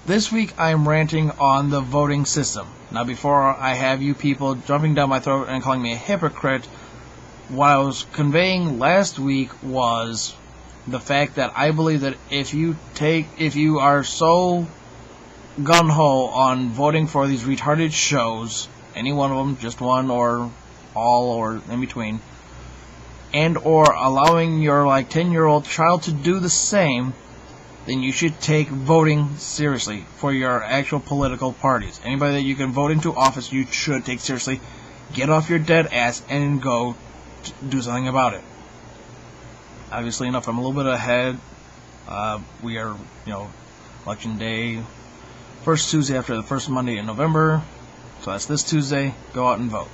This week I'm ranting on the voting system. Now before I have you people jumping down my throat and calling me a hypocrite, what I was conveying last week was the fact that I believe that if you are so gung-ho on voting for these retarded shows, any one of them, just one or all or in between, and or allowing your 10-year-old child to do the same, then you should take voting seriously for your actual political parties. Anybody that you can vote into office, you should take seriously. Get off your dead ass and go do something about it. Obviously enough, I'm a little bit ahead. We are, election day, first Tuesday after the first Monday in November. So that's this Tuesday. Go out and vote.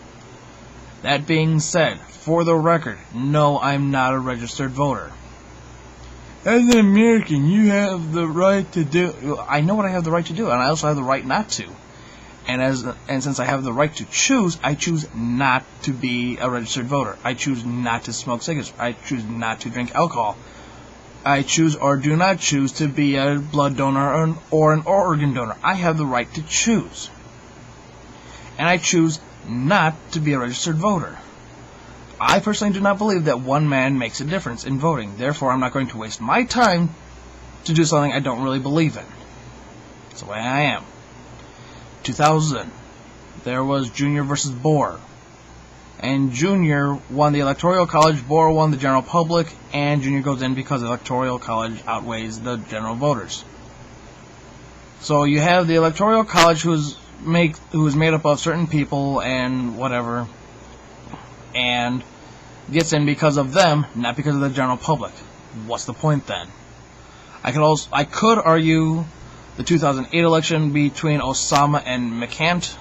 That being said, for the record, no, I'm not a registered voter. As an American, you have the right to do... I know what I have the right to do, and I also have the right not to. And since I have the right to choose, I choose not to be a registered voter. I choose not to smoke cigarettes. I choose not to drink alcohol. I choose or do not choose to be a blood donor or an organ donor. I have the right to choose. And I choose not to be a registered voter. I personally do not believe that one man makes a difference in voting. Therefore, I'm not going to waste my time to do something I don't really believe in. That's the way I am. 2000, there was Junior versus Bohr. And Junior won the Electoral College, Bohr won the general public, and Junior goes in because the Electoral College outweighs the general voters. So you have the Electoral College who is made up of certain people and whatever, and gets in because of them, not because of the general public. What's the point then? I could argue the 2008 election between Osama and McCant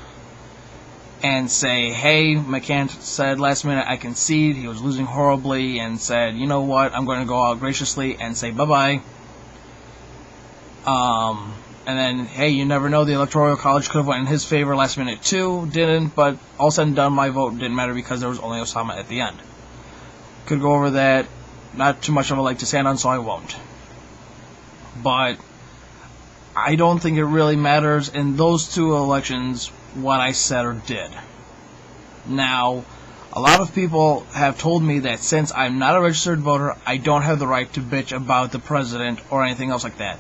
and say, hey, McCant said last minute I concede, he was losing horribly, and said, you know what, I'm going to go out graciously and say bye-bye. And then, hey, you never know, the Electoral College could have went in his favor last minute too, didn't, but all said and done, my vote didn't matter because there was only Osama at the end. Could go over that, not too much of a leg to stand on, so I won't. But I don't think it really matters in those two elections what I said or did. Now, a lot of people have told me that since I'm not a registered voter, I don't have the right to bitch about the president or anything else like that.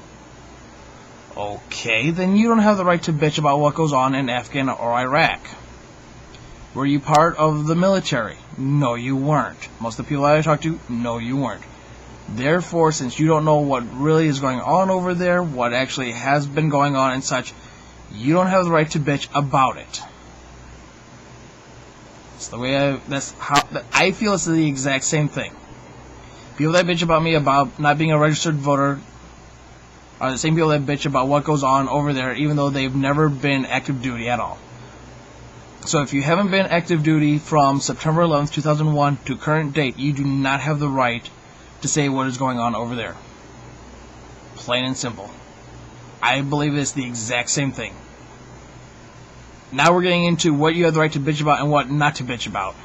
Okay, then you don't have the right to bitch about what goes on in Afghanistan or Iraq. Were you part of the military? No, you weren't. Most of the people that I talked to, no, you weren't. Therefore, since you don't know what really is going on over there, what actually has been going on and such, you don't have the right to bitch about it. That's the way I feel it's the exact same thing. People that bitch about me about not being a registered voter are the same people that bitch about what goes on over there, even though they've never been active duty at all. So if you haven't been active duty from September 11th, 2001 to current date, you do not have the right to say what is going on over there. Plain and simple. I believe it's the exact same thing. Now we're getting into what you have the right to bitch about and what not to bitch about.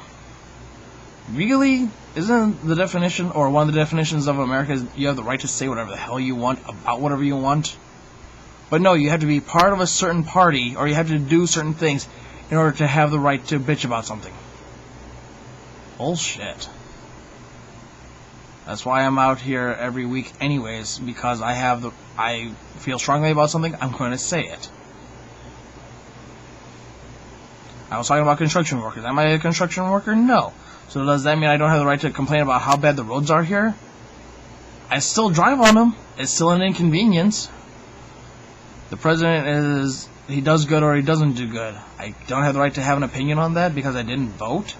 Really? Isn't the definition, or one of the definitions of America, is you have the right to say whatever the hell you want about whatever you want? But no, you have to be part of a certain party, or you have to do certain things in order to have the right to bitch about something. Bullshit. That's why I'm out here every week anyways, because I feel strongly about something, I'm going to say it. I was talking about construction workers. Am I a construction worker? No. So does that mean I don't have the right to complain about how bad the roads are here? I still drive on them. It's still an inconvenience. The president he does good or he doesn't do good. I don't have the right to have an opinion on that because I didn't vote.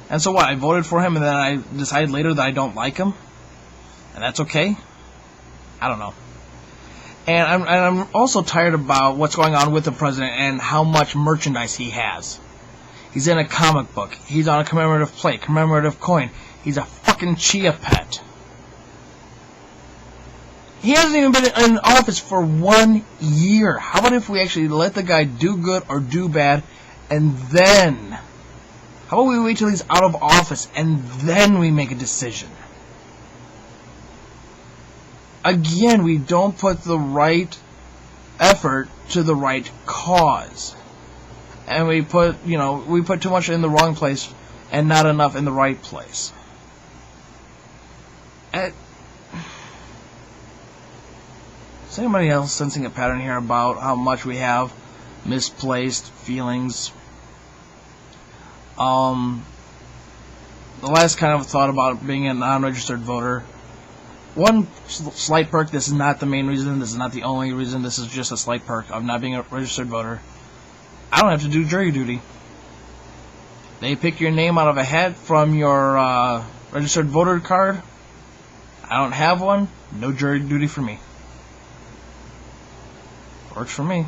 And so what? I voted for him and then I decided later that I don't like him? And that's okay? I don't know. And I'm also tired about what's going on with the president and how much merchandise he has. He's in a comic book. He's on a commemorative plate, commemorative coin. He's a fucking chia pet. He hasn't even been in office for 1 year. How about if we actually let the guy do good or do bad, and then... How about we wait till he's out of office, and then we make a decision? again, we don't put the right effort to the right cause. And we put too much in the wrong place and not enough in the right place. Is anybody else sensing a pattern here about how much we have misplaced feelings? The last kind of thought about being a non-registered voter. One slight perk, this is not the main reason, this is not the only reason, this is just a slight perk of not being a registered voter. I don't have to do jury duty. They pick your name out of a hat from your registered voter card. I don't have one, no jury duty for me. Works for me.